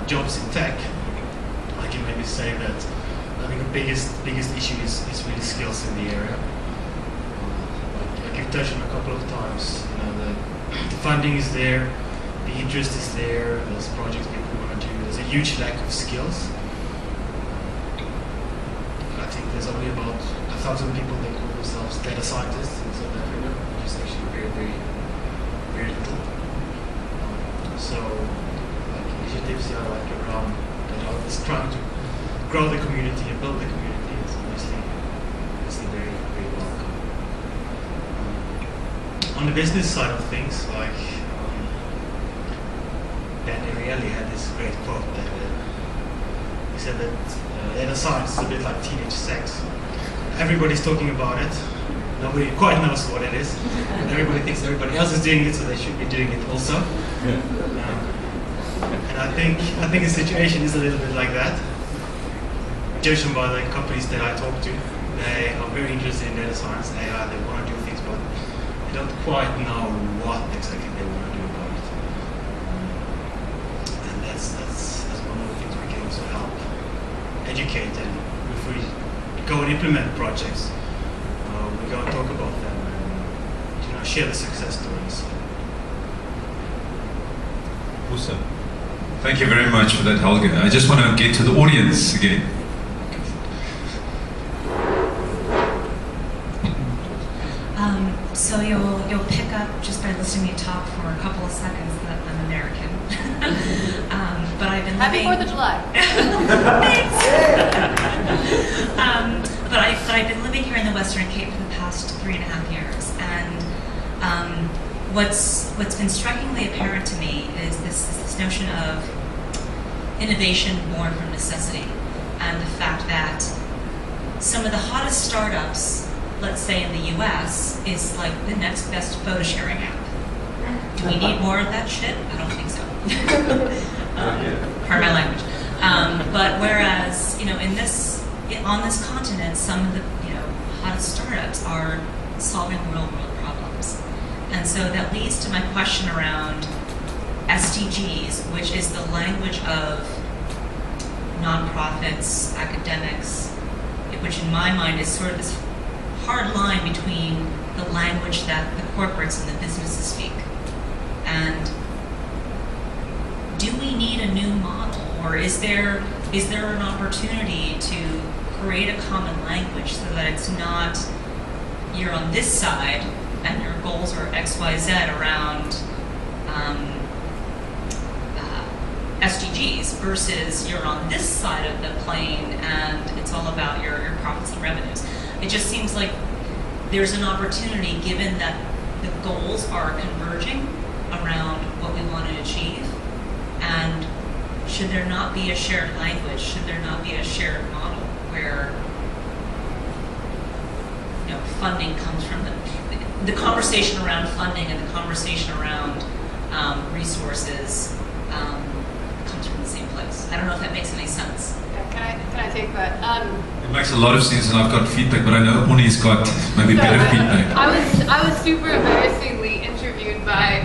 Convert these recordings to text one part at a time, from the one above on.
jobs in tech, I can maybe say that I think the biggest issue is really skills in the area. Like you've touched on a couple of times, the funding is there, the interest is there, there's projects people want to do, there's a huge lack of skills. I think there's only about 1,000 people that call themselves data scientists in South Africa, which is actually very, very, very little. So, like initiatives like around that are just trying to grow the community and build the community is obviously very, very welcome. On the business side of things, like Dan Ariely had this great quote that he said that data science is a bit like teenage sex. Everybody's talking about it. Nobody quite knows what it is. Everybody thinks everybody else is doing it, so they should be doing it also. And I think the situation is a little bit like that. Judging by the companies that I talk to, they are very interested in data science, AI, they want to do things, but they don't quite know what exactly they want to do about it. And that's one of the things we can also help educate, and if we go and implement projects, we go and talk about them and share the success stories. Awesome. Thank you very much for that, Helge. I just want to get to the audience again. So you'll pick up just by listening to me talk for a couple of seconds that I'm American. But I've been living... Happy 4th of July. Thanks. But I've been living here in the Western Cape for the past 3.5 years, and what's been strikingly apparent to me is this notion of innovation born from necessity, and the fact that some of the hottest startups, let's say in the US, is like the next best photo sharing app. Do we need more of that shit? I don't think so. Pardon my language. But whereas, on this continent, some of the hottest startups are solving real world problems. And so that leads to my question around SDGs, which is the language of nonprofits, academics, which in my mind is sort of this hard line between the language that the corporates and the businesses speak. And do we need a new model, or is there an opportunity to create a common language so that it's not you're on this side and your goals are X, Y, Z around SDGs versus you're on this side of the plane and it's all about your profits and revenues. It just seems like there's an opportunity, given that the goals are converging around what we want to achieve, and should there not be a shared language, should there not be a shared model where funding comes from the conversation around funding and the conversation around resources comes from the same place. I don't know if that makes any sense. Can I take that? It makes a lot of sense, and I've got feedback, but I know Oni's got maybe better feedback. I was super embarrassingly interviewed by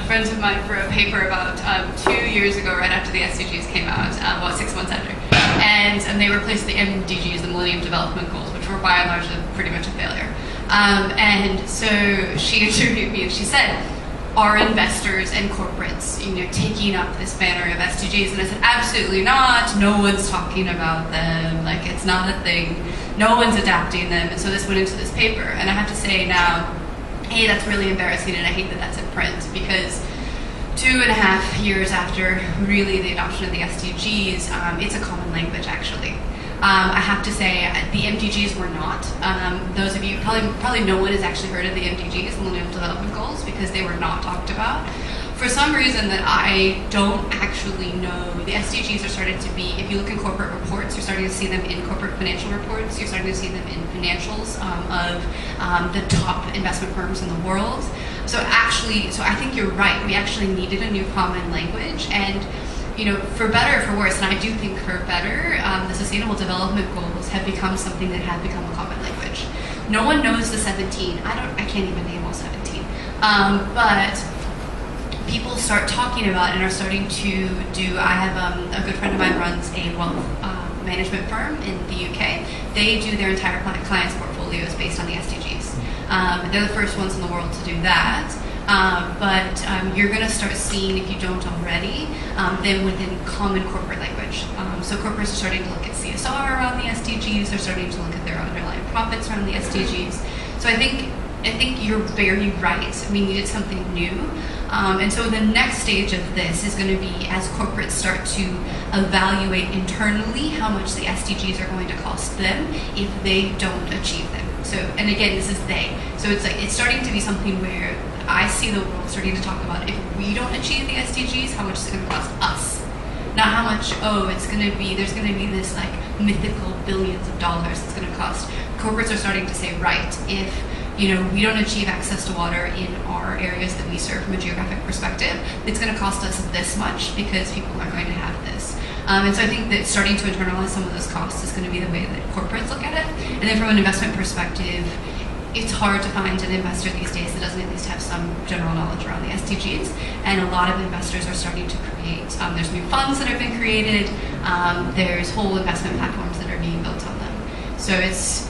friends of mine for a paper about 2 years ago, right after the SDGs came out, about 6 months after. And they replaced the MDGs, the Millennium Development Goals, which were by and large pretty much a failure. And so she interviewed me and she said, are investors and corporates, taking up this banner of SDGs? And I said, absolutely not. No one's talking about them. Like, it's not a thing. No one's adapting them. And so this went into this paper. And I have to say now, hey, that's really embarrassing, and I hate that that's in print, because 2.5 years after really the adoption of the SDGs, it's a common language, actually. I have to say, the MDGs were not. Those of you, probably no one has actually heard of the MDGs, Millennium Development Goals, because they were not talked about. For some reason that I don't actually know, the SDGs are starting to be, if you look in corporate reports, you're starting to see them in corporate financial reports, you're starting to see them in financials of the top investment firms in the world. So I think you're right, we actually needed a new common language, and for better or for worse, and I do think for better, the Sustainable Development Goals have become something that have become a common language. No one knows the 17. I can't even name all 17. But people start talking about and are starting to do. I have a good friend of mine runs a wealth management firm in the UK. They do their entire clients' portfolios based on the SDGs. They're the first ones in the world to do that. But you're going to start seeing, if you don't already, them within common corporate language. So corporates are starting to look at CSR around the SDGs. They're starting to look at their underlying profits around the SDGs. So I think you're very right. We needed something new. And so the next stage of this is going to be as corporates start to evaluate internally how much the SDGs are going to cost them if they don't achieve them. So, and again, this is they. So it's starting to be something where I see the world starting to talk about, if we don't achieve the SDGs, how much is it going to cost us? Not how much, there's going to be this like mythical billions of dollars it's going to cost. Corporates are starting to say, right, if we don't achieve access to water in our areas that we serve from a geographic perspective, it's going to cost us this much because people are going to have this. And so I think that starting to internalize some of those costs is going to be the way that corporates look at it. And then from an investment perspective, it's hard to find an investor these days that doesn't at least have some general knowledge around the SDGs. And a lot of investors are starting to create, there's new funds that have been created, there's whole investment platforms that are being built on them. So it's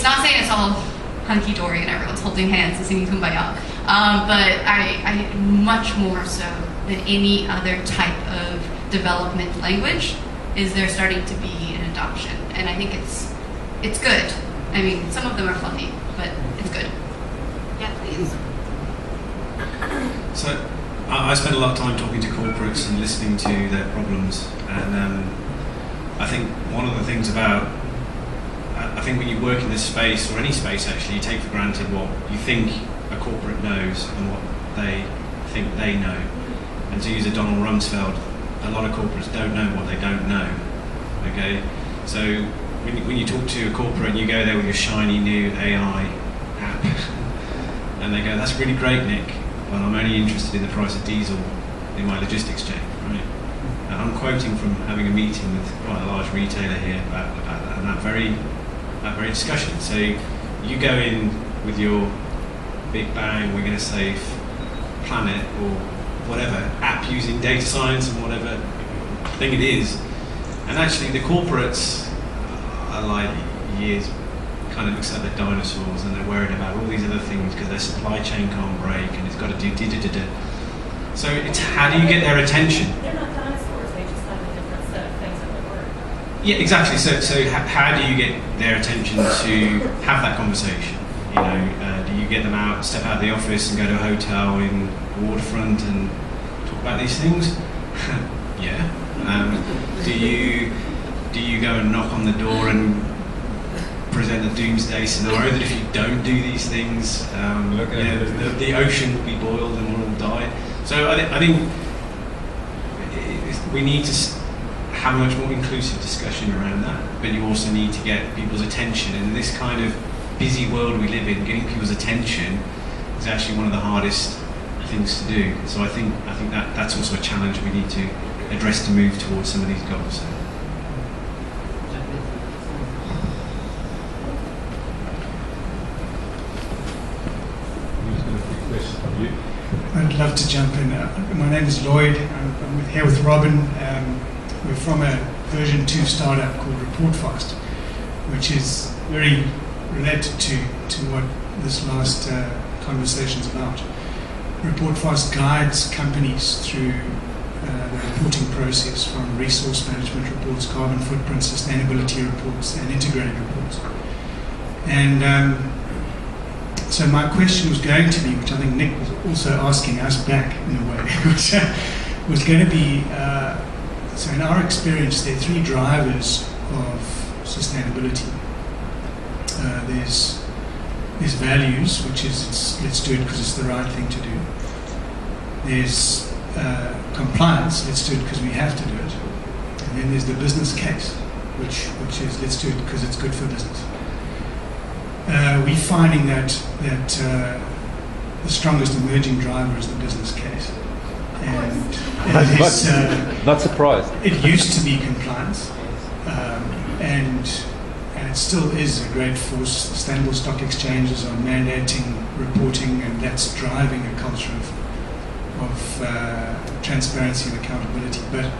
not saying it's all hunky-dory and everyone's holding hands and singing Kumbaya, but I much more so than any other type of development language is there starting to be an adoption. And I think it's good. I mean, some of them are fluffy, but it's good. Yeah, please. So I spend a lot of time talking to corporates and listening to their problems, and I think one of the things about I think when you work in this space, or any space actually, you take for granted what you think a corporate knows and what they think they know. And to use a Donald Rumsfeld, a lot of corporates don't know what they don't know. Okay, so when you talk to a corporate and you go there with your shiny new AI app, and they go, "That's really great, Nick, but I'm only interested in the price of diesel in my logistics chain." Right? And I'm quoting from having a meeting with quite a large retailer here about that, and that very discussion. So you go in with your big bang, we're going to save planet or whatever app using data science and whatever thing it is, and actually the corporates are like years kind of accept they're dinosaurs and they're worried about all these other things because their supply chain can't break and it's got to do da-da-da-da. So it's how do you get their attention? They're not dinosaurs, they just have a different set of things that they worry about. Yeah, exactly. So how do you get their attention to have that conversation? Do you get them out, step out of the office and go to a hotel in the waterfront and talk about these things? Yeah. Do you go and knock on the door and present a doomsday scenario that if you don't do these things, the ocean will be boiled and we'll all die? So I think we need to have a much more inclusive discussion around that, but you also need to get people's attention. And in this kind of busy world we live in, getting people's attention is actually one of the hardest things to do. So I think that's also a challenge we need to address to move towards some of these goals. I'd love to jump in. My name is Lloyd. I'm here with Robin. We're from a version 2 startup called ReportFast, which is very related to what this last conversation is about. ReportFast guides companies through the reporting process, from resource management reports, carbon footprint, sustainability reports, and integrated reports. And so my question was going to be, which I think Nick was also asking us back in a way, was going to be, so in our experience, there are 3 drivers of sustainability. There's values, which is let's do it because it's the right thing to do. There's compliance, let's do it because we have to do it. And then there's the business case, which is let's do it because it's good for business. We're finding that the strongest emerging driver is the business case. And not surprised. It used to be compliance, and it still is a great force. Sustainable stock exchanges are mandating reporting, and that's driving a culture of transparency and accountability. But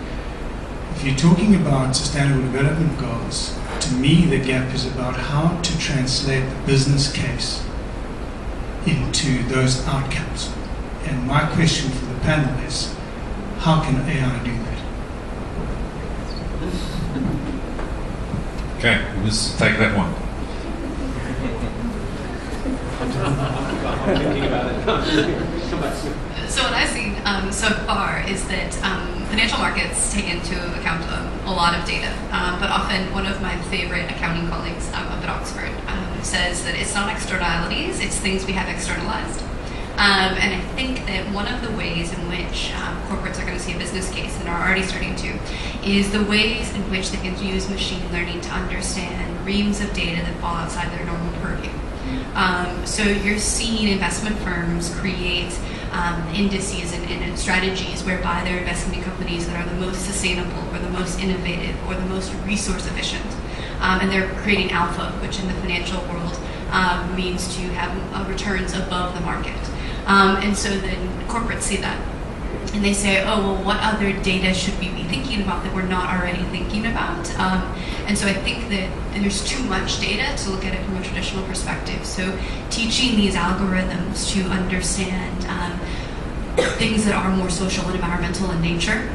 if you're talking about sustainable development goals, to me the gap is about how to translate the business case into those outcomes. And my question for the panel is, how can AI do that? Okay, let's take that one. So what I've seen so far is that financial markets take into account a lot of data, but often one of my favorite accounting colleagues up at Oxford says that it's not externalities, it's things we have externalized. And I think that one of the ways in which corporates are going to see a business case, and are already starting to, is the ways in which they can use machine learning to understand reams of data that fall outside their normal purview. So you're seeing investment firms create indices and strategies whereby they're investing in companies that are the most sustainable or the most innovative or the most resource efficient. And they're creating alpha, which in the financial world means to have returns above the market. And so then corporates see that. And they say, oh, well, what other data should we be thinking about that we're not already thinking about? And so I think that there's too much data to look at it from a traditional perspective. So teaching these algorithms to understand things that are more social and environmental in nature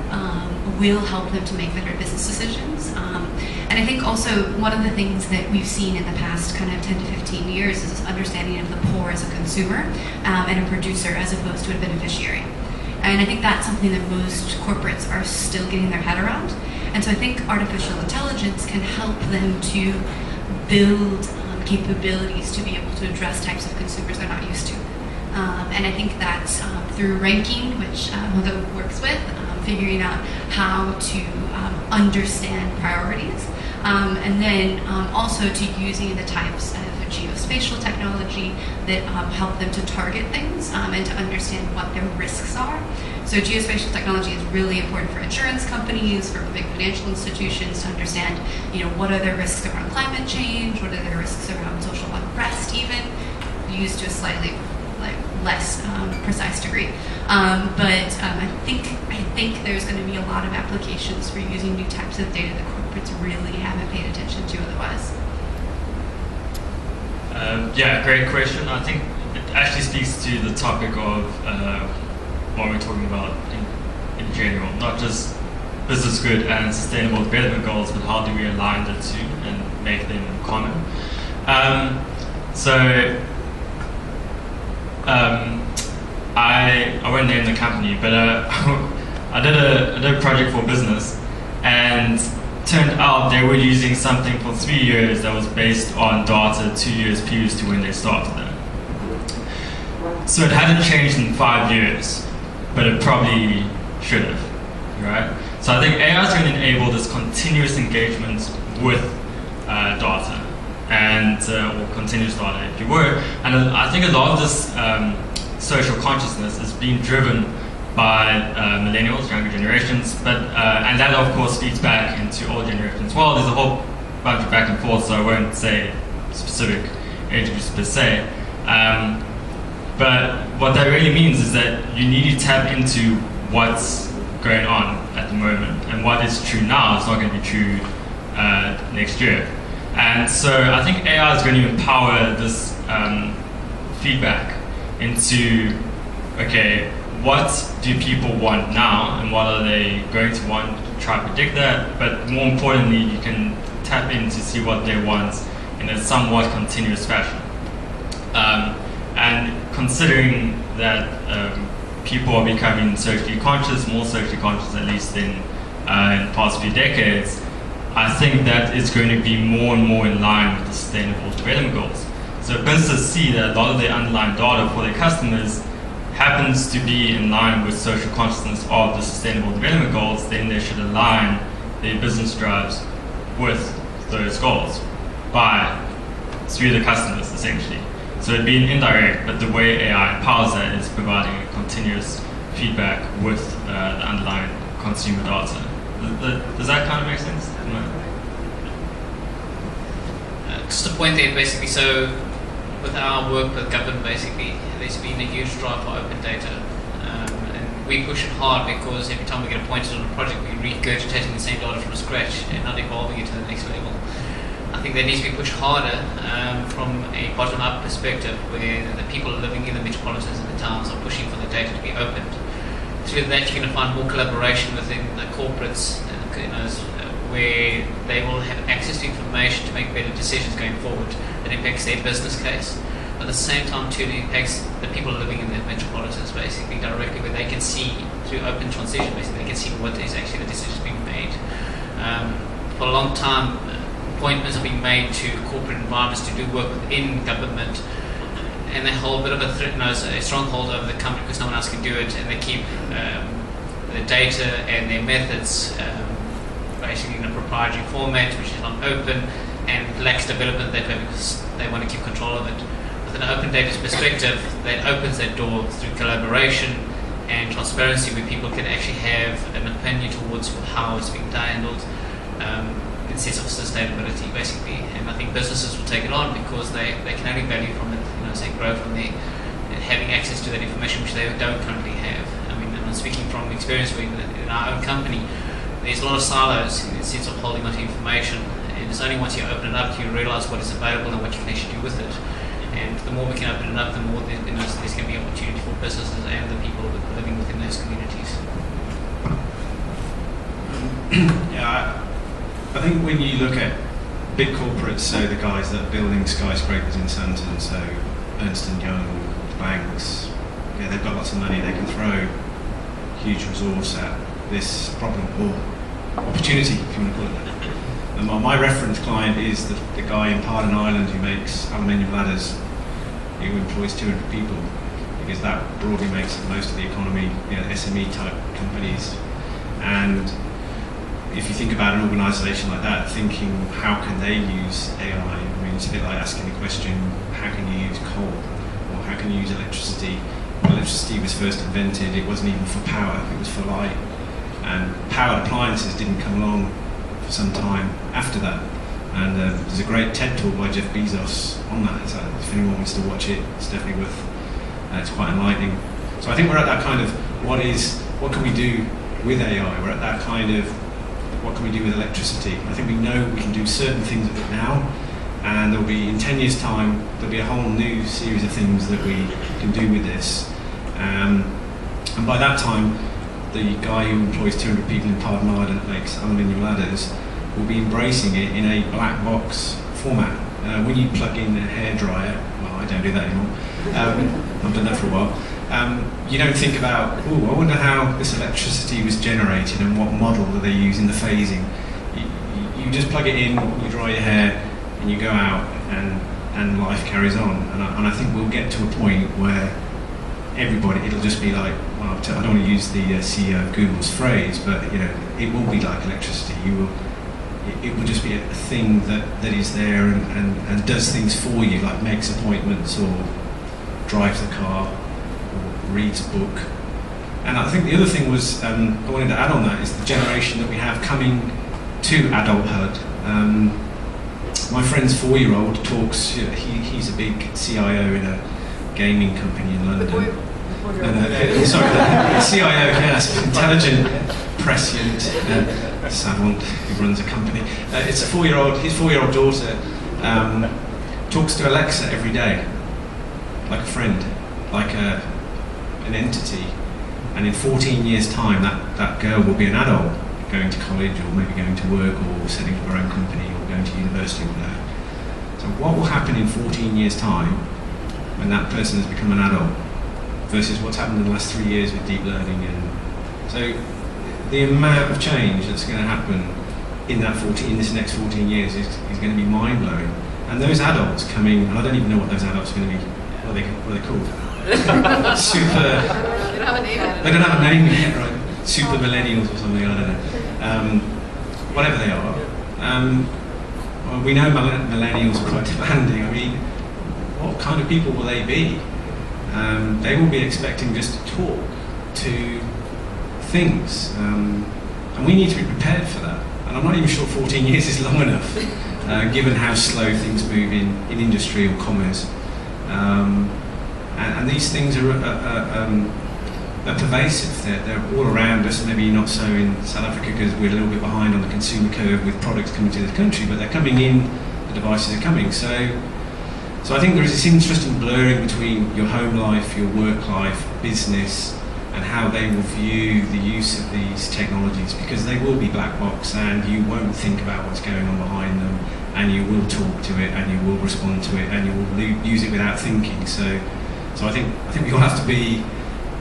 will help them to make better business decisions. And I think also one of the things that we've seen in the past kind of 10 to 15 years is this understanding of the poor as a consumer and a producer as opposed to a beneficiary. And I think that's something that most corporates are still getting their head around. And so I think artificial intelligence can help them to build capabilities to be able to address types of consumers they're not used to. And I think that's through ranking, which Hugo works with, figuring out how to understand priorities, and then also to using the types of geospatial technology that help them to target things and to understand what their risks are. So geospatial technology is really important for insurance companies, for big financial institutions to understand, what are their risks around climate change, what are their risks around social unrest, even used to a slightly less precise degree. But I think there's going to be a lot of applications for using new types of data that corporates really haven't paid attention to otherwise. Yeah, great question. I think it actually speaks to the topic of what we're talking about in general, not just business good and sustainable development goals, but how do we align the two and make them common. I won't name the company, but I did a project for business, and turned out they were using something for 3 years that was based on data 2 years previous to when they started it. So it hadn't changed in 5 years, but it probably should have, right? So I think AI is going to enable this continuous engagement with data, and or continuous data, if you were. And I think a lot of this social consciousness is being driven by millennials, younger generations, but and that of course feeds back into older generations as well. There's a whole bunch of back and forth, so I won't say specific age groups per se. But what that really means is that you need to tap into what's going on at the moment, and what is true now is not going to be true next year. And so I think AI is going to empower this feedback into, okay, what do people want now, and what are they going to want, to try to predict that, but more importantly, you can tap in to see what they want in a somewhat continuous fashion. And considering that people are becoming socially conscious, more socially conscious at least in the past few decades, I think that it's going to be more and more in line with the Sustainable Development Goals. So businesses see that a lot of their underlying data for their customers happens to be in line with social consciousness of the Sustainable Development Goals, then they should align their business drives with those goals through the customers, essentially. So it'd be an indirect, but the way AI empowers that is providing a continuous feedback with the underlying consumer data. Does that kind of make sense? Just a point there, basically. So with our work with government, basically, there's been a huge drive for open data, and we push it hard because every time we get appointed on a project, we're regurgitating the same data from scratch and not evolving it to the next level. I think that needs to be pushed harder from a bottom-up perspective, where the people living in the metropolitans and the towns are pushing for the data to be opened. Through that, you're going to find more collaboration within the corporates, where they will have access to information to make better decisions going forward that impacts their business case. At the same time, too, it impacts the people living in the metropolitans basically directly, where they can see through open transition, basically they can see what is actually the decisions being made. For a long time, appointments are being made to corporate environments to do work within government, and they hold a bit of a stronghold over the company because no one else can do it, and they keep the data and their methods basically in a proprietary format, which is not open and lacks development that way because they want to keep control of it. With an open data perspective, that opens that door through collaboration and transparency, where people can actually have an opinion towards how it's being handled, in sense of sustainability, basically. And I think businesses will take it on because they can only value from it, say grow from there, and having access to that information which they don't currently have. I mean, I'm speaking from experience in our own company. There's a lot of silos in the sense of holding onto information, and it's only once you open it up you realise what is available and what you can actually do with it. And the more we can open it up, the more there's going to be opportunity for businesses and the people living within those communities. Yeah, I think when you look at big corporates, so the guys that are building skyscrapers in Santon, so Ernst & Young, banks, yeah, they've got lots of money, they can throw huge resource at this problem or opportunity, if you want to call it that. And my reference client is the guy in Pardon Island who makes aluminium ladders, who employs 200 people, because that broadly makes most of the economy, SME type companies. And if you think about an organisation like that, thinking how can they use AI, I mean, it's a bit like asking the question, how can you use coal, or how can you use electricity? When electricity was first invented, it wasn't even for power, it was for light. And powered appliances didn't come along for some time after that. And there's a great TED talk by Jeff Bezos on that. So if anyone wants to watch it, it's definitely worth. It's quite enlightening. So I think we're at that kind of what can we do with AI? We're at that kind of what can we do with electricity? I think we know we can do certain things with it now, and there'll be in 10 years' time there'll be a whole new series of things that we can do with this. And by that time, the guy who employs 200 people in Pardon Island that makes aluminium ladders will be embracing it in a black box format. When you plug in a hairdryer, well, I don't do that anymore. I've done that for a while. You don't think about, I wonder how this electricity was generated and what model do they use in the phasing. You just plug it in, you dry your hair, and you go out, and life carries on. And I think we'll get to a point where everybody, it'll just be like, well, I don't want to use the CEO of Google's phrase, but it will be like electricity. It will just be a thing that is there and does things for you, like makes appointments or drives the car or reads a book. And I think the other thing was, I wanted to add on that, is the generation that we have coming to adulthood. My friend's 4-year-old talks, he's a big CIO in a gaming company in London. Sorry, the CIO, yes, intelligent, prescient, savant, who runs a company. It's his 4-year-old daughter talks to Alexa every day, like a friend, like an entity. And in 14 years' time, that girl will be an adult, going to college or maybe going to work or setting up her own company or going to university or whatever. So what will happen in 14 years' time when that person has become an adult versus what's happened in the last 3 years with deep learning? And so the amount of change that's going to happen in this next 14 years is going to be mind-blowing. And those adults coming, and I don't even know what those adults are going to be, what are they called? They don't have a name yet. They don't have a name yet, right? Super millennials or something, I don't know. Whatever they are. Well, we know millennials are quite demanding. I mean, what kind of people will they be? They will be expecting just to talk to things. And we need to be prepared for that. And I'm not even sure 14 years is long enough, given how slow things move in industry or commerce. And these things are are pervasive. They're all around us. Maybe not so in South Africa because we're a little bit behind on the consumer curve with products coming to the country, but they're coming in. The devices are coming. So I think there is this interesting blurring between your home life, your work life, business, and how they will view the use of these technologies, because they will be black box and you won't think about what's going on behind them, and you will talk to it and you will respond to it and you will use it without thinking. So I think we all have to be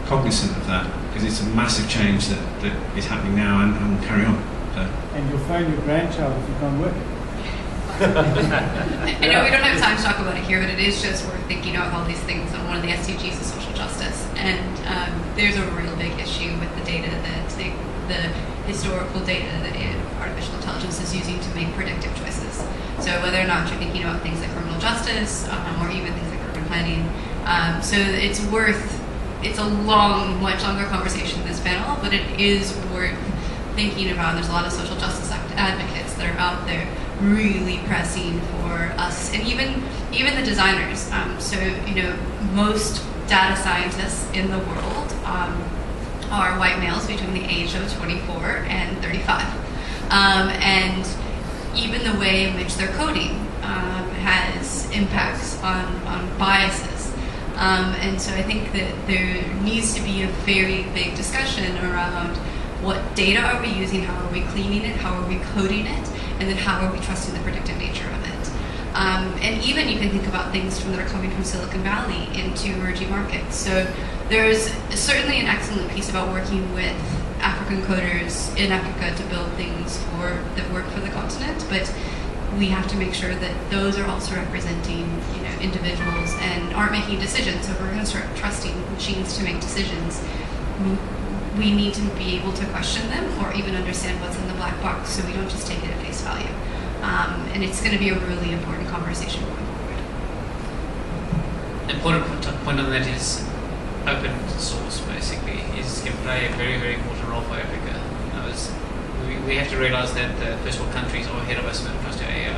cognizant of that, because it's a massive change that is happening now and will carry on. So. And you'll phone your grandchild if you can't work it. I know we don't have time to talk about it here, but it is just worth thinking about all these things. And one of the SDGs is social justice, and there's a real big issue with the data that the historical data that artificial intelligence is using to make predictive choices. So whether or not you're thinking about things like criminal justice or even things like urban planning, so it's a much longer conversation in this panel, but it is worth thinking about. There's a lot of social justice advocates that are out there really pressing for us, and even the designers. So most data scientists in the world are white males between the age of 24 and 35, and even the way in which they're coding has impacts on biases. And so I think that there needs to be a very big discussion around what data are we using, how are we cleaning it, how are we coding it, and then how are we trusting the predictive nature of it. And even you can think about things that are coming from Silicon Valley into emerging markets. So there's certainly an excellent piece about working with African coders in Africa to build things that work for the continent, but we have to make sure that those are also representing individuals and aren't making decisions. So if we're going to start trusting machines to make decisions, we need to be able to question them or even understand what's in the black box, so we don't just take it at face value. And it's going to be a really important conversation going forward. Important point on that is open source basically can play a very, very important role for Africa. We have to realize that the first world countries are ahead of us when it comes to AI.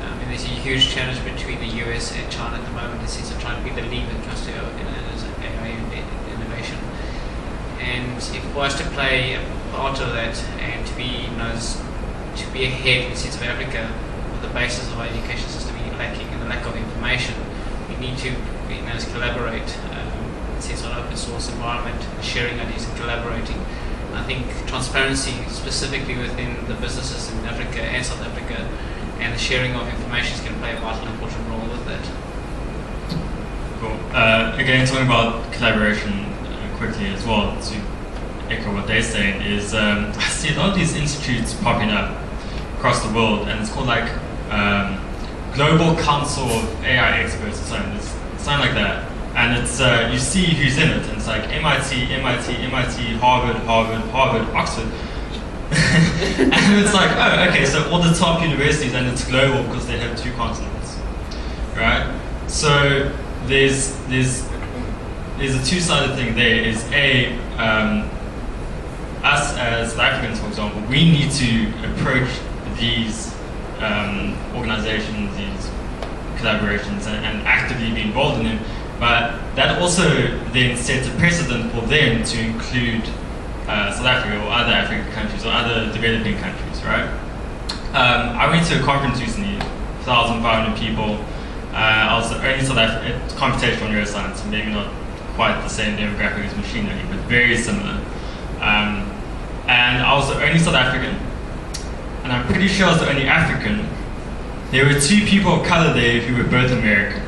And there's a huge challenge between the US and China at the moment in the sense of trying to be the lead when it comes to AI innovation. And if for us to play a part of that and to be ahead in the sense of Africa, with the basis of our education system being lacking and the lack of information, we need to collaborate in the sense of an open source environment, sharing ideas and collaborating. I think transparency, specifically within the businesses in Africa and South Africa, and the sharing of information is going to play a vital important role with that. Cool. Again, talking about collaboration quickly as well, to echo what they're saying, is I see a lot of these institutes popping up across the world, and it's called like Global Council of AI Experts or something. It's something like that. And it's you see who's in it, and it's like MIT, Harvard, Oxford. And it's like, oh, okay, so all the top universities, and it's global because they have 2 continents, right? So there's a two-sided thing there. Is us as South Africans, for example, we need to approach these organizations, these collaborations, and actively be involved in them. But that also then sets a precedent for them to include South Africa or other African countries or other developing countries, right? I went to a conference recently, 1,500 people. I was the only South African, computational neuroscience, maybe not quite the same demographic as machine learning, but very similar. And I was the only South African, and I'm pretty sure I was the only African. There were 2 people of color there who were both American,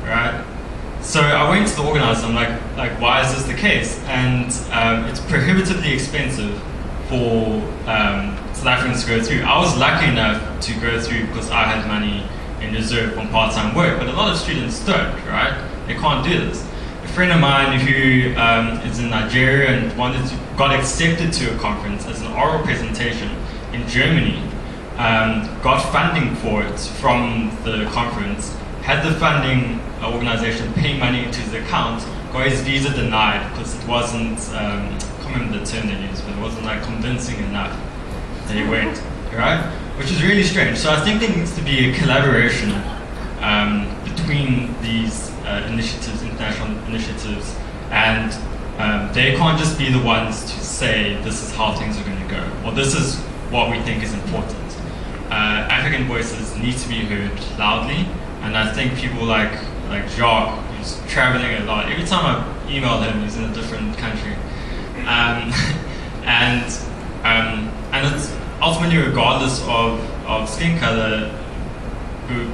right? So I went to the organizer, I'm like, why is this the case? And it's prohibitively expensive for South Africans to go through. I was lucky enough to go through because I had money in reserve from part-time work, but a lot of students don't, right? They can't do this. A friend of mine who is in Nigeria and got accepted to a conference as an oral presentation in Germany, got funding for it from the conference, had the funding organization pay money into his account, got his visa denied because it wasn't, I can't remember the term they used, but it wasn't like convincing enough that he went, right? Which is really strange. So I think there needs to be a collaboration between these initiatives, international initiatives, and they can't just be the ones to say this is how things are going to go, or this is what we think is important. African voices need to be heard loudly, and I think people like Jacques, who's traveling a lot. Every time I email him, he's in a different country, and it's ultimately regardless of skin color, who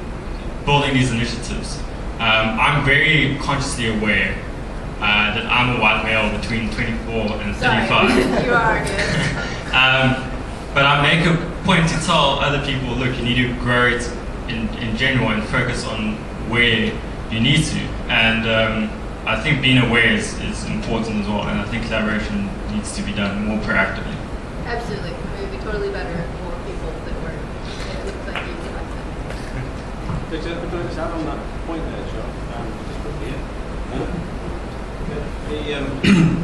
building these initiatives. I'm very consciously aware that I'm a white male between 24 and 35. Sorry, you are good. But I make a point to tell other people, look, you need to grow it in general and focus on where you need to. And I think being aware is important as well, and I think collaboration needs to be done more proactively. Absolutely. It would be totally better for people that were, it looks like you like that. Could I just add on that point there, Jacques? Just quickly,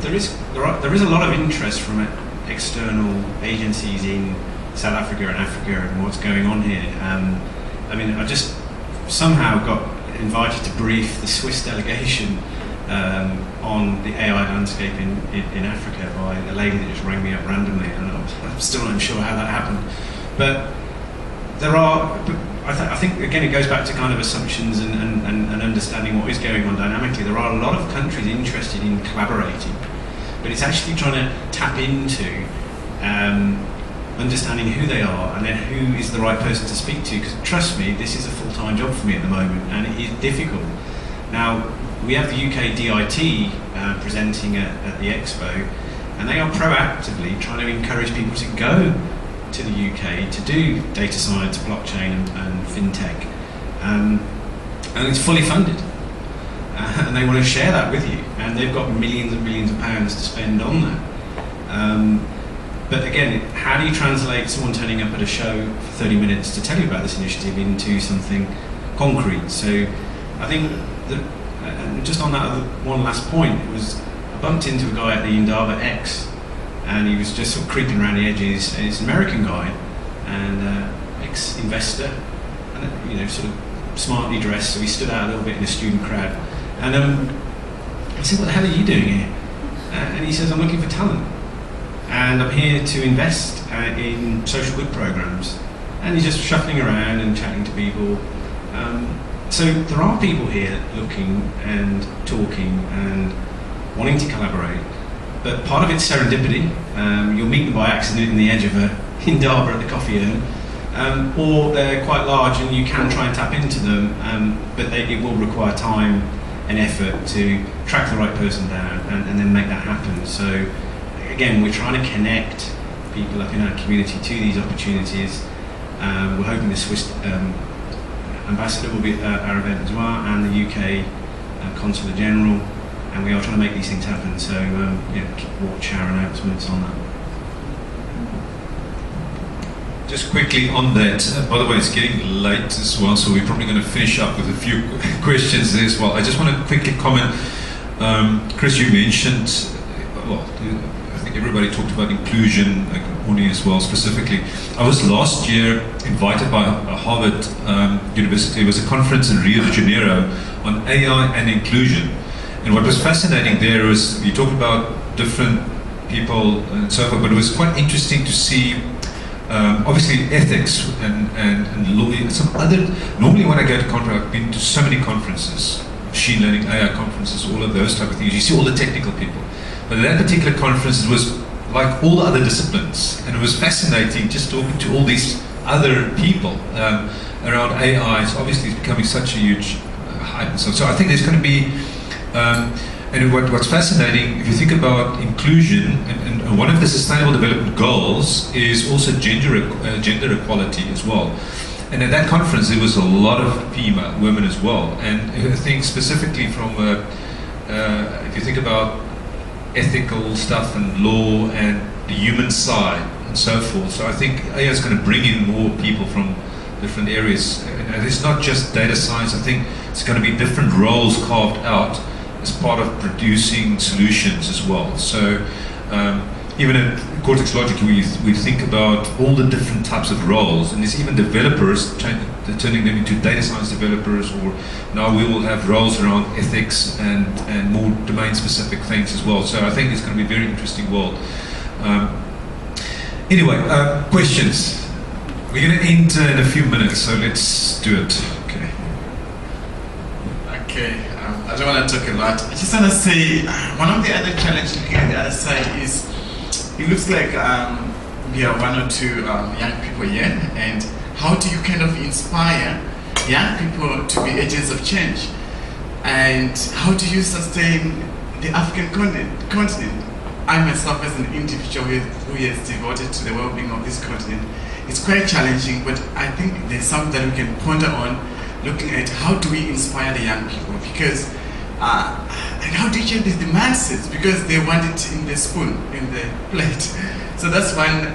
there is a lot of interest from external agencies in South Africa and Africa and what's going on here. I mean, I just somehow got invited to brief the Swiss delegation on the AI landscape in Africa by a lady that just rang me up randomly, and I'm still not sure how that happened. But there are, I think again it goes back to kind of assumptions and understanding what is going on dynamically. There are a lot of countries interested in collaborating, but it's actually trying to tap into understanding who they are and then who is the right person to speak to, because trust me, this is a full-time job for me at the moment, and it is difficult. Now, we have the UK DIT presenting at the Expo, and they are proactively trying to encourage people to go to the UK to do data science, blockchain and fintech, and it's fully funded, and they want to share that with you, and they've got millions and millions of pounds to spend on that. But again, how do you translate someone turning up at a show for 30 minutes to tell you about this initiative into something concrete? So I think that, and just on that other one last point, I bumped into a guy at the Indaba X, and he was just sort of creeping around the edges, and he's an American guy, and ex-investor, and sort of smartly dressed, so he stood out a little bit in a student crowd. And I said, what the hell are you doing here? And he says, I'm looking for talent. And I'm here to invest in social good programs. And he's just shuffling around and chatting to people. So there are people here looking and talking and wanting to collaborate. But part of it's serendipity. You'll meet them by accident in the edge of Indaba at the coffee urn. Or they're quite large and you can try and tap into them, but it will require time and effort to track the right person down and then make that happen. So again, we're trying to connect people up in our community to these opportunities. We're hoping the Swiss ambassador will be at our event as well, and the UK Consular General, and we are trying to make these things happen. So watch our announcements on that. Just quickly on that, by the way, it's getting late as well, so we're probably going to finish up with a few questions there as well. I just want to quickly comment, Chris, you mentioned, well, I think everybody talked about inclusion, like Uni as well specifically. I was last year invited by Harvard University. It was a conference in Rio de Janeiro on AI and inclusion. And what was fascinating there was, you talked about different people and so forth, but it was quite interesting to see obviously ethics and law, some other, normally when I go to conference, I've been to so many conferences, machine learning, AI conferences, all of those type of things. You see all the technical people. But at that particular conference, it was like all the other disciplines, and it was fascinating just talking to all these other people around AI. So obviously it's becoming such a huge hype. So I think there's going to be, and what's fascinating, if you think about inclusion, and one of the Sustainable Development Goals is also gender equality as well. And at that conference, there was a lot of female women as well. And I think specifically from, if you think about ethical stuff and law and the human side and so forth. So I think AI is going to bring in more people from different areas. And it's not just data science. I think it's going to be different roles carved out as part of producing solutions as well. So even at Cortex Logic, we think about all the different types of roles, and there's even developers turning them into data science developers, or now we will have roles around ethics and more domain-specific things as well. So I think it's going to be a very interesting world. Anyway, questions. We're going to end in a few minutes, so let's do it. Okay. Okay. I don't want to talk a lot. I just want to say one of the other challenges looking at the other side is it looks like we are one or two young people here, and how do you kind of inspire young people to be agents of change? And how do you sustain the African continent? I myself, as an individual who is devoted to the well-being of this continent, it's quite challenging, but I think there's something that we can ponder on, looking at how do we inspire the young people, because and how do you change the mindsets, because they want it in the spoon, in the plate. So that's one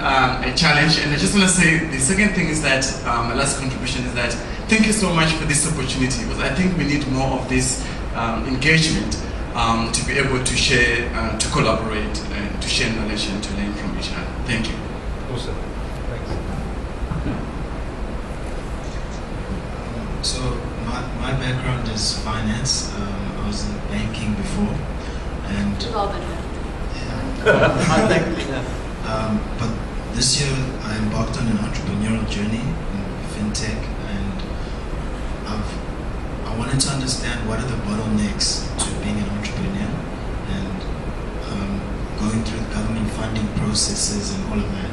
a challenge. And I just want to say the second thing is that my last contribution is that thank you so much for this opportunity, because I think we need more of this engagement to be able to share, to collaborate, and to share knowledge and to learn from each other. Thank you. Awesome. Thanks. So my background is finance. I was in banking before, and We've all been there. But this year I embarked on an entrepreneurial journey in fintech, and I wanted to understand what are the bottlenecks to being an entrepreneur, and going through the government funding processes and all of that.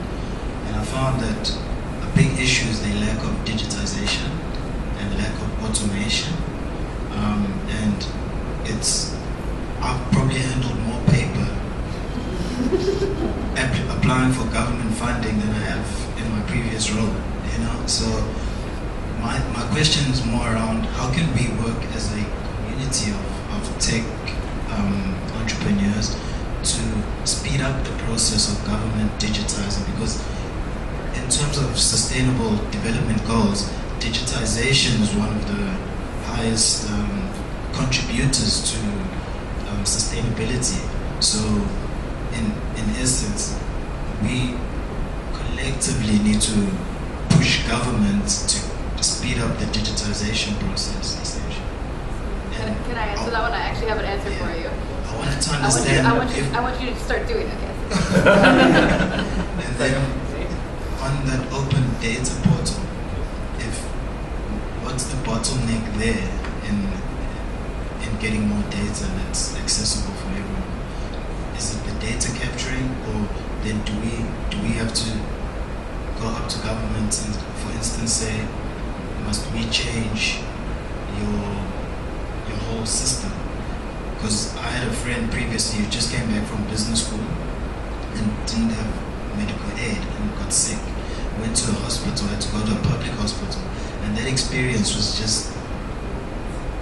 And I found that a big issue is the lack of digitization and lack of automation. And I've probably handled more paper applying for government funding than I have in my previous role, So my question is more around how can we work as a community of tech entrepreneurs to speed up the process of government digitizing, because in terms of sustainable development goals, digitization is one of the highest contributors to sustainability. So in essence, we collectively need to push governments to speed up the digitization process, essentially. Can I answer that one? I actually have an answer for you. I wanted to understand. I want you to start doing it. And then on that open data portal, what's the bottleneck there in getting more data that's accessible for everyone? Is it the data capturing, or then do we have to go up to government and, for instance, say, must we change your whole system? Because I had a friend previously who just came back from business school and didn't have medical aid and got sick. Went to a hospital, had to go to a public hospital, and that experience was just,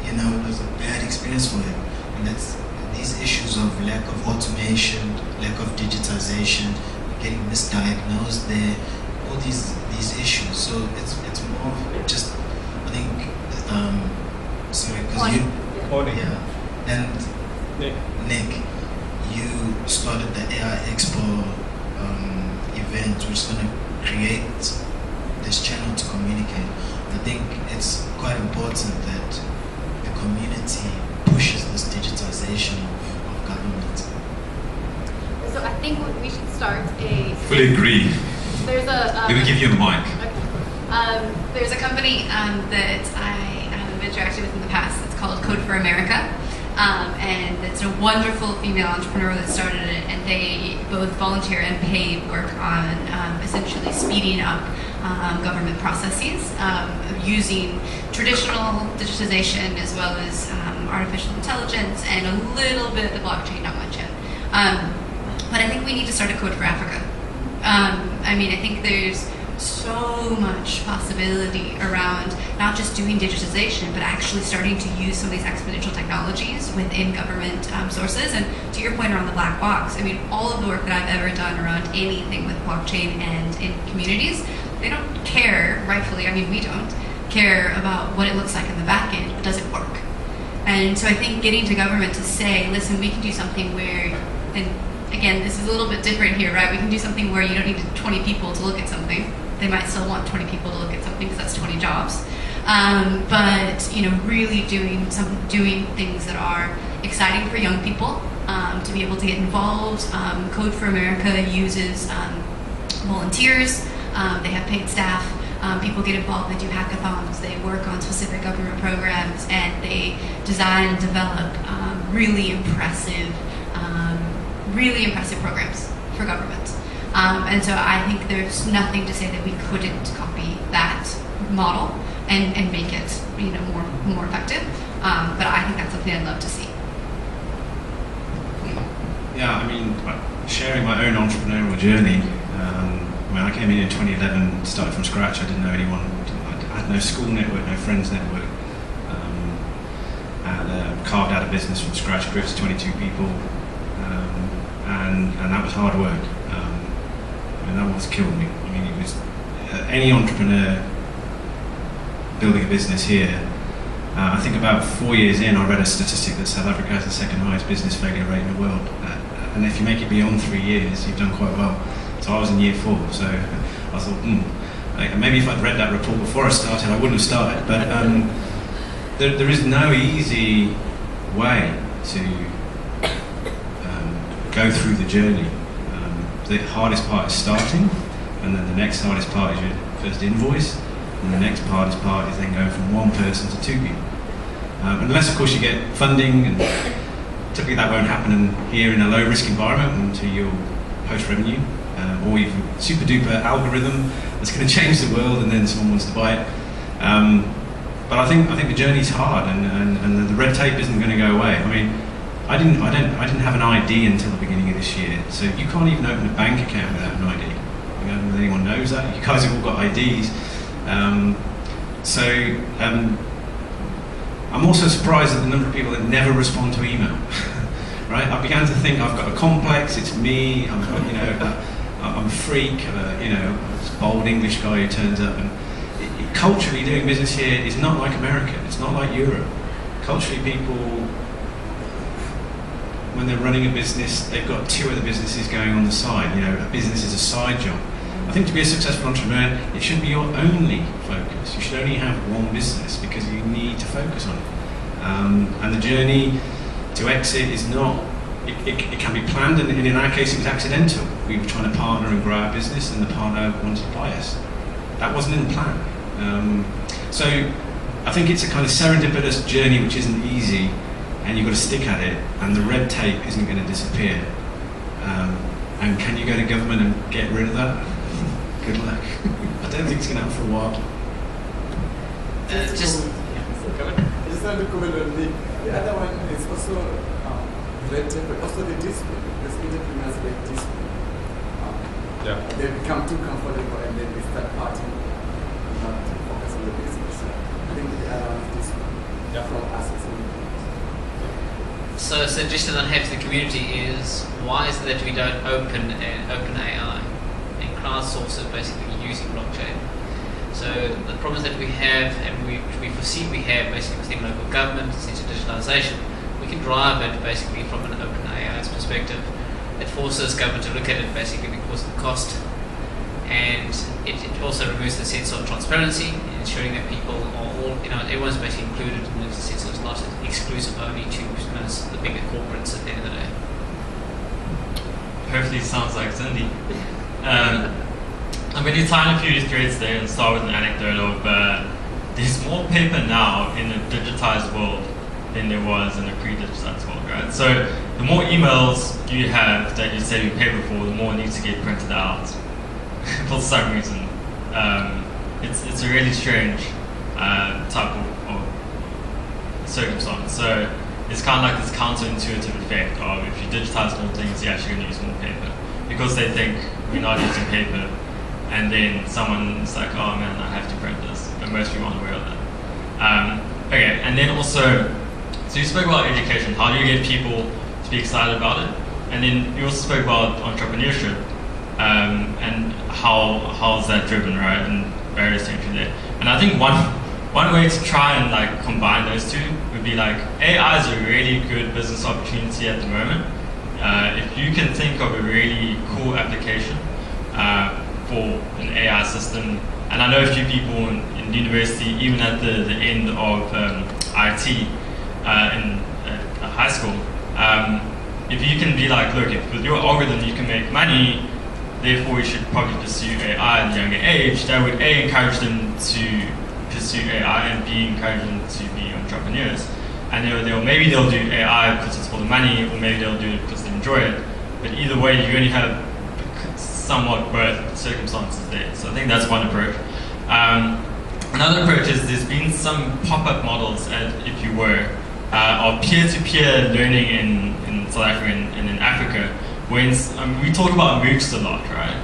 it was a bad experience for him. And that's these issues of lack of automation, lack of digitization, getting misdiagnosed there, all these issues. So it's more just, I think, sorry, because you, yeah, and Nick, you started the AI Expo event, which is going to create this channel to communicate. I think it's quite important that the community pushes this digitization of government. So I think we should start a... Fully agree. There's a... Let me give you a mic. Okay. There's a company that I have interacted with in the past. It's called Code for America. And it's a wonderful female entrepreneur that started it, and they both volunteer and paid work on essentially speeding up government processes using traditional digitization as well as artificial intelligence and a little bit of blockchain, not much yet. But I think we need to start a Code for Africa. I think there's so much possibility around not just doing digitization, but actually starting to use some of these exponential technologies within government sources. And to your point around the black box, all of the work that I've ever done around anything with blockchain and in communities, they don't care, rightfully, we don't care about what it looks like in the back end, but does it work? And so I think getting to government to say, listen, we can do something where, and again, this is a little bit different here, right? We can do something where you don't need 20 people to look at something. They might still want 20 people to look at something because that's 20 jobs. But really doing things that are exciting for young people to be able to get involved. Code for America uses volunteers. They have paid staff. People get involved. They do hackathons. They work on specific government programs, and they design and develop really impressive programs for government. And so I think there's nothing to say that we couldn't copy that model and make it more effective. But I think that's something I'd love to see. Yeah, I mean, sharing my own entrepreneurial journey. I came in 2011, started from scratch. I didn't know anyone. I had no school network, no friends network. And carved out a business from scratch, grew to 22 people, and that was hard work. That was killed me. I mean, it was any entrepreneur building a business here. I think about 4 years in, I read a statistic that South Africa has the second highest business failure rate in the world. And if you make it beyond 3 years, you've done quite well. So I was in year 4, so I thought, maybe if I'd read that report before I started, I wouldn't have started. But there is no easy way to go through the journey. The hardest part is starting, and then the next hardest part is your first invoice, and the next hardest part is then going from one person to 2 people. Unless, of course, you get funding, and typically that won't happen here in a low-risk environment until you'll post revenue, or you've a super-duper algorithm that's going to change the world, and then someone wants to buy it. But I think the journey's hard, and the red tape isn't going to go away. I mean, I didn't have an ID until the beginning of this year, so you can't even open a bank account without an ID. I don't know if anyone knows that. You guys have all got IDs. I'm also surprised at the number of people that never respond to email. Right? I began to think I've got a complex. It's me. I'm a freak. This bold English guy who turns up. And culturally, doing business here is not like America. It's not like Europe. Culturally, people, when they're running a business, they've got 2 other businesses going on the side. A business is a side job. I think to be a successful entrepreneur, it should be your only focus. You should only have one business because you need to focus on it. And the journey to exit is not, it can be planned, and in our case it was accidental. We were trying to partner and grow our business, and the partner wanted to buy us. That wasn't in the plan. So I think it's a kind of serendipitous journey which isn't easy, and you've got to stick at it, and the red tape isn't going to disappear. And can you go to government and get rid of that? Good luck. I don't think it's going to happen for a while. I just want to comment on the other one is also red tape, but also the discipline, because entrepreneurs like discipline. They become too comfortable and then they start partying and not focus on the business. So I think the other one is discipline from us as individuals. So a suggestion that I have to the community is, why is it that we don't open AI and crowdsource it, basically using blockchain? So the problems that we have, and which we foresee we have basically within local government, sense of digitalization, we can drive it basically from an open AI's perspective. It forces government to look at it basically because of the cost, and it also removes the sense of transparency, ensuring that people are all, everyone's basically included in the sense of it's not exclusive only to the bigger corporates at the end of the day. Hopefully it sounds like Cindy. I'm going to tie in a few threads there and start with an anecdote of there's more paper now in a digitized world than there was in a pre-digitized world, right? So the more emails you have that you say you paper for, the more it needs to get printed out for some reason. It's a really strange type of circumstance. So it's kind of like this counterintuitive effect of if you digitize more things, you're actually going to use more paper. Because they think we're not using paper, and then someone's like, oh man, I have to print this. But most people aren't aware of that. Okay, and then also, so you spoke about education. How do you get people to be excited about it? And then you also spoke about entrepreneurship, and how is that driven, right? And various things there. And I think one way to try and combine those two would be AI is a really good business opportunity at the moment. if you can think of a really cool application for an AI system, and I know a few people in university, even at the end of IT in high school, if you can be like, look, if with your algorithm you can make money, therefore you should probably pursue AI at a younger age, that would A, encourage them to pursue AI, and B, encourage them to be entrepreneurs. And maybe they'll do AI because it's for the money, or maybe they'll do it because they enjoy it. But either way, you only have somewhat both circumstances there. So I think that's one approach. Another approach is there's been some pop-up models, if you were, of peer-to-peer learning in South Africa and in Africa. When we talk about MOOCs a lot, right?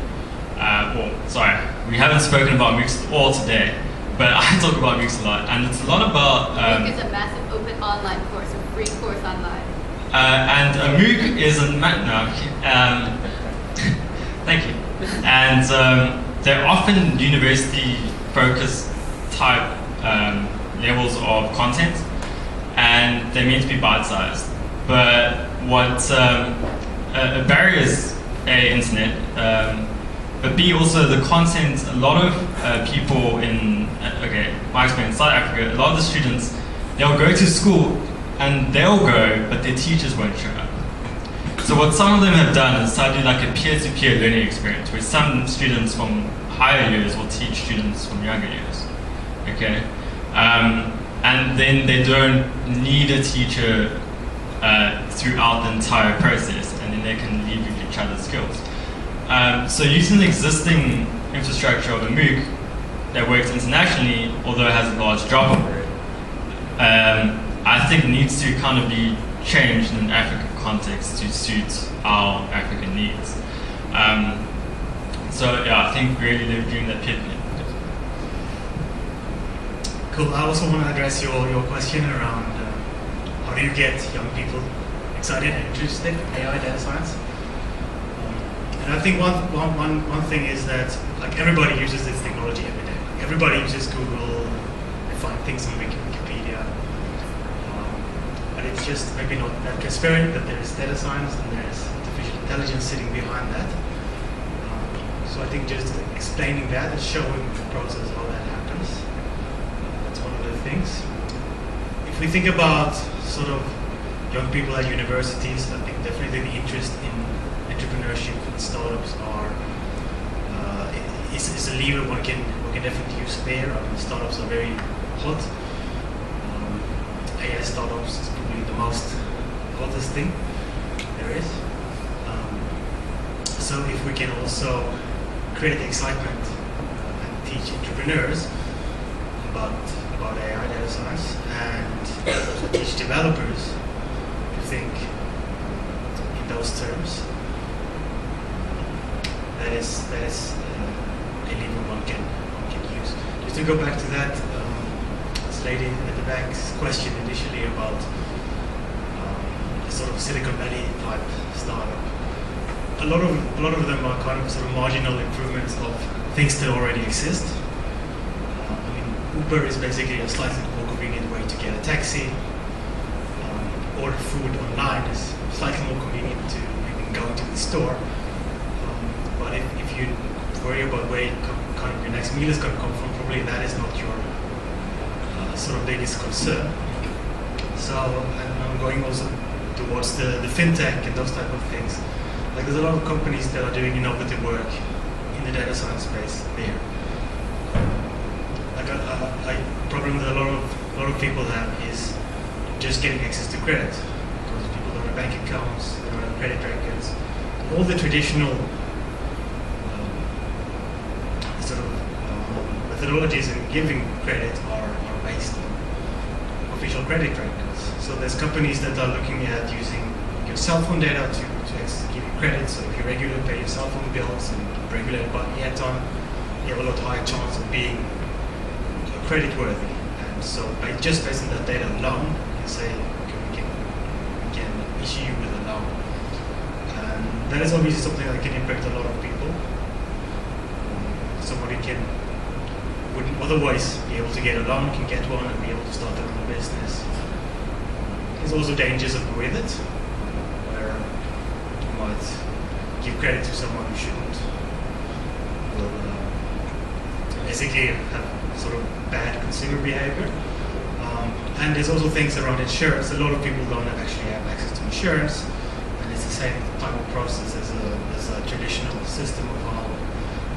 We haven't spoken about MOOCs all today, but I talk about MOOCs a lot, and it's a lot about. MOOC is a massive open online course, a free course online. And a MOOC is thank you. And they're often university-focused type levels of content, and they're meant to be bite-sized. But what a barrier is A, internet, but B, also the content. A lot of people in, my experience in South Africa, a lot of the students, they'll go to school and they'll go, but their teachers won't show up. So what some of them have done is start doing like a peer-to-peer learning experience, where some students from higher years will teach students from younger years, okay? And then they don't need a teacher throughout the entire process, and then they can leverage each other's skills. So using the existing infrastructure of a MOOC that works internationally, although it has a large drop-off rate, I think needs to kind of be changed in an African context to suit our African needs. I think really leveraging that peer. Cool. I also want to address your question around how do you get young people excited and interested in AI data science. And I think one thing is that like everybody uses this technology every day. Like, everybody uses Google, they find things on Wikipedia, but it's just maybe not that transparent that there is data science and there is artificial intelligence sitting behind that. So I think just explaining that and showing the process how that happens, that's one of the things. If we think about sort of young people at universities, I think definitely the interest in entrepreneurship and startups is a lever one can definitely use there. Startups are very hot. AI startups is probably the most hottest thing there is. So if we can also create excitement and teach entrepreneurs about AI data science, and also teach developers to think in those terms, that is a lever one can use. Just to go back to that, this lady at the bank's question initially about a sort of Silicon Valley type startup. A lot of them are kind of sort of marginal improvements of things that already exist. Uber is basically a slightly more convenient way to get a taxi. Order food online is slightly more convenient to even going to the store. But if you worry about where kind of your next meal is going to come from, probably that is not your sort of biggest concern. So I'm going also towards the fintech and those type of things. Like there's a lot of companies that are doing innovative work in the data science space there. Like a problem that a lot of people have is just getting access to credit, because people don't have bank accounts, they don't have credit records. All the traditional sort of methodologies in giving credit are based on official credit records. So there's companies that are looking at using your cell phone data to give you credit. So if you regularly pay your cell phone bills and regularly buy airtime, you have a lot higher chance of being credit worthy. And so just based on that data alone, you can say, okay, we can issue you with a loan. And that is obviously something that can impact a lot of people. Somebody wouldn't otherwise be able to get a loan, can get one and be able to start their own business. There's also dangers with it, where might give credit to someone who shouldn't, will basically have sort of bad consumer behavior. And there's also things around insurance. A lot of people don't actually have access to insurance, and it's the same type of process as a traditional system of how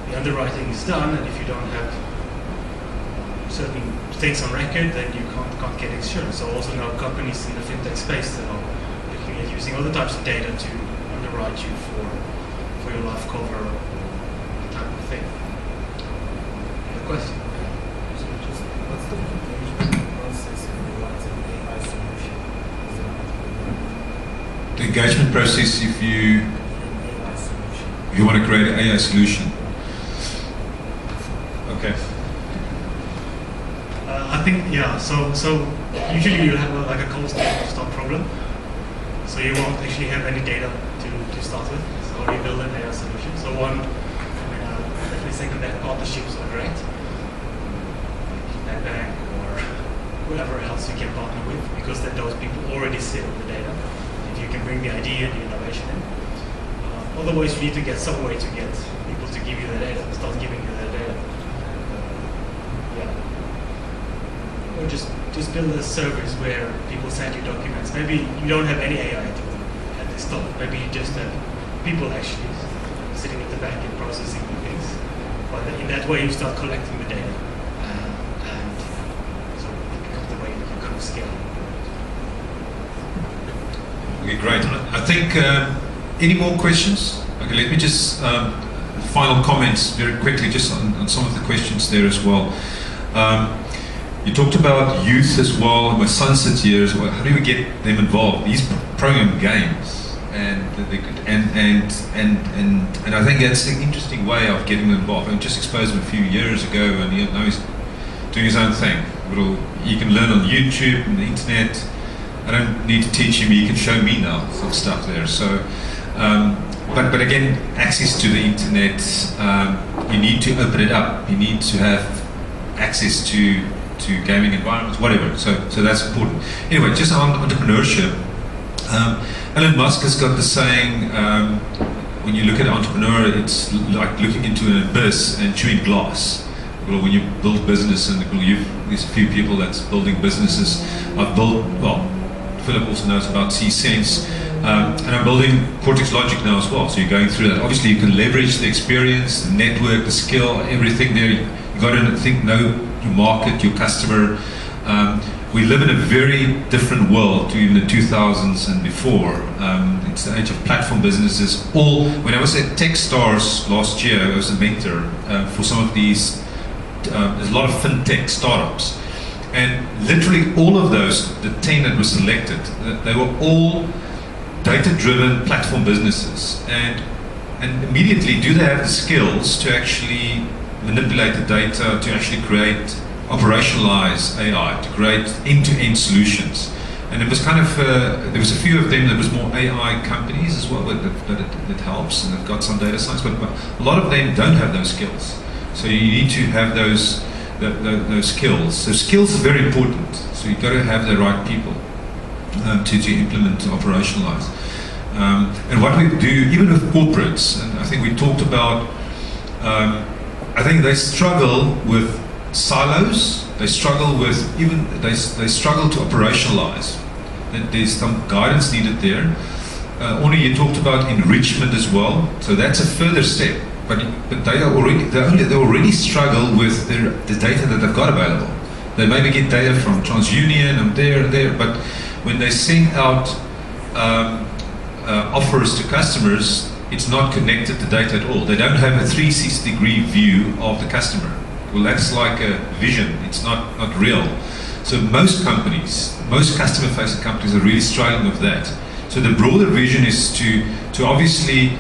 the underwriting is done. And if you don't have certain things on record, then you can't get insurance. So also now companies in the fintech space that are looking at using other types of data to underwrite you for your life cover or that type of thing. Any question? So just what's the engagement process if you want an AI solution? The engagement process if you want to create an AI solution. Okay. I think, yeah, so usually you'll have like a cold start problem. So you won't actually have any data to start with. So how do you build an AI solution? So one, definitely think that partnerships are great. Nedbank or whoever else you can partner with, because then those people already sit on the data. If you can bring the idea and the innovation in. Otherwise you need to get some way to get people to give you the data, start giving you the data. Or just build a service where people send you documents. Maybe you don't have any AI at this time. Maybe you just have people actually sitting at the back and processing the things. But in that way, you start collecting the data, and so it becomes the way that you kind of scale. Okay, great. I think any more questions? Okay, let me just final comments very quickly, just on some of the questions there as well. You talked about youth as well. My son sits here as well. How do we get them involved? He's programming games, and I think that's an interesting way of getting them involved. I just exposed him a few years ago, and now he's doing his own thing. He can learn on YouTube and the internet. I don't need to teach him. He can show me now some stuff there. So, but again, access to the internet. You need to open it up. You need to have access to gaming environments, whatever. So that's important. Anyway, just on entrepreneurship, Elon Musk has got the saying, when you look at an entrepreneur, it's like looking into an abyss and chewing glass. Well, when you build business, and there's a few people that's building businesses. I've built, well, Philip also knows about C-Sense, and I'm building Cortex Logic now as well. So you're going through that. Obviously, you can leverage the experience, the network, the skill, everything there. You've got to know your market, your customer. We live in a very different world to even the 2000s and before. It's the age of platform businesses. When I was at Techstars last year, I was a mentor for some of these. There's a lot of fintech startups, and literally all of those, the 10 that were selected, they were all data-driven platform businesses. And immediately, do they have the skills to actually manipulate the data, to actually operationalize AI, to create end-to-end solutions? And it was kind of, there was a few of them that was more AI companies as well, that helps, and they've got some data science, but a lot of them don't have those skills. So you need to have those skills. So skills are very important. So you've got to have the right people to implement, to operationalize. And what we do, even with corporates, and I think we talked about, I think they struggle with silos. They struggle with they struggle to operationalize. There's some guidance needed there. Only you talked about enrichment as well. So that's a further step. But they already struggle with the data that they've got available. They maybe get data from TransUnion and there, but when they send out offers to customers, it's not connected to data at all. They don't have a 360-degree view of the customer. Well, that's like a vision. It's not real. So most companies, most customer-facing companies are really struggling with that. So the broader vision is to obviously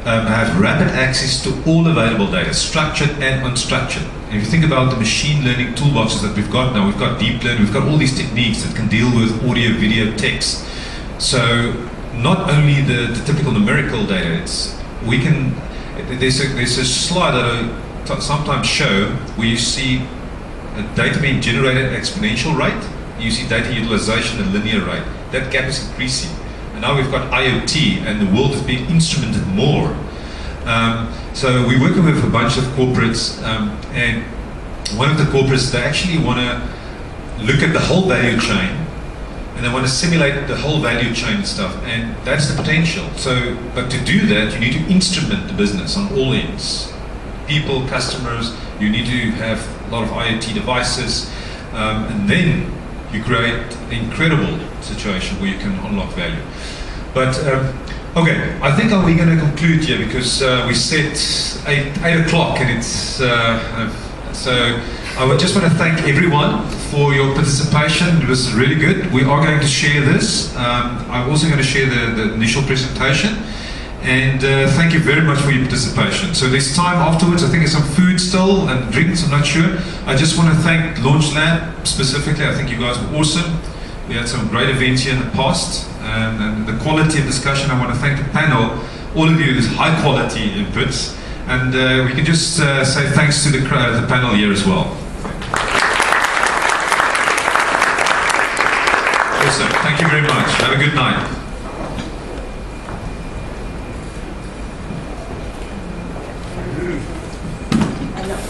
have rapid access to all available data, structured and unstructured. And if you think about the machine learning toolboxes that we've got now, we've got deep learning, we've got all these techniques that can deal with audio, video, text. So not only the typical numerical data, there's a slide that I sometimes show where you see data being generated at exponential rate, you see data utilization at linear rate. That gap is increasing. And now we've got IoT, and the world is being instrumented more. So we're working with a bunch of corporates, and one of the corporates, they actually want to look at the whole value chain, and they want to simulate the whole value chain and stuff, and that's the potential. So, but to do that, you need to instrument the business on all ends. People, customers, you need to have a lot of IoT devices, and then you create an incredible situation where you can unlock value. But, okay, I think we're going to conclude here because we set 8 o'clock and it's, so I would just want to thank everyone for your participation. It was really good. We are going to share this. I'm also going to share the initial presentation. And thank you very much for your participation. So there's time afterwards. I think there's some food still and drinks, I'm not sure. I just want to thank LaunchLab specifically. I think you guys were awesome. We had some great events here in the past. And the quality of discussion, I want to thank the panel. All of you, is high quality inputs. And we can just say thanks to the panel here as well. Awesome. Thank you very much. Have a good night. I'm not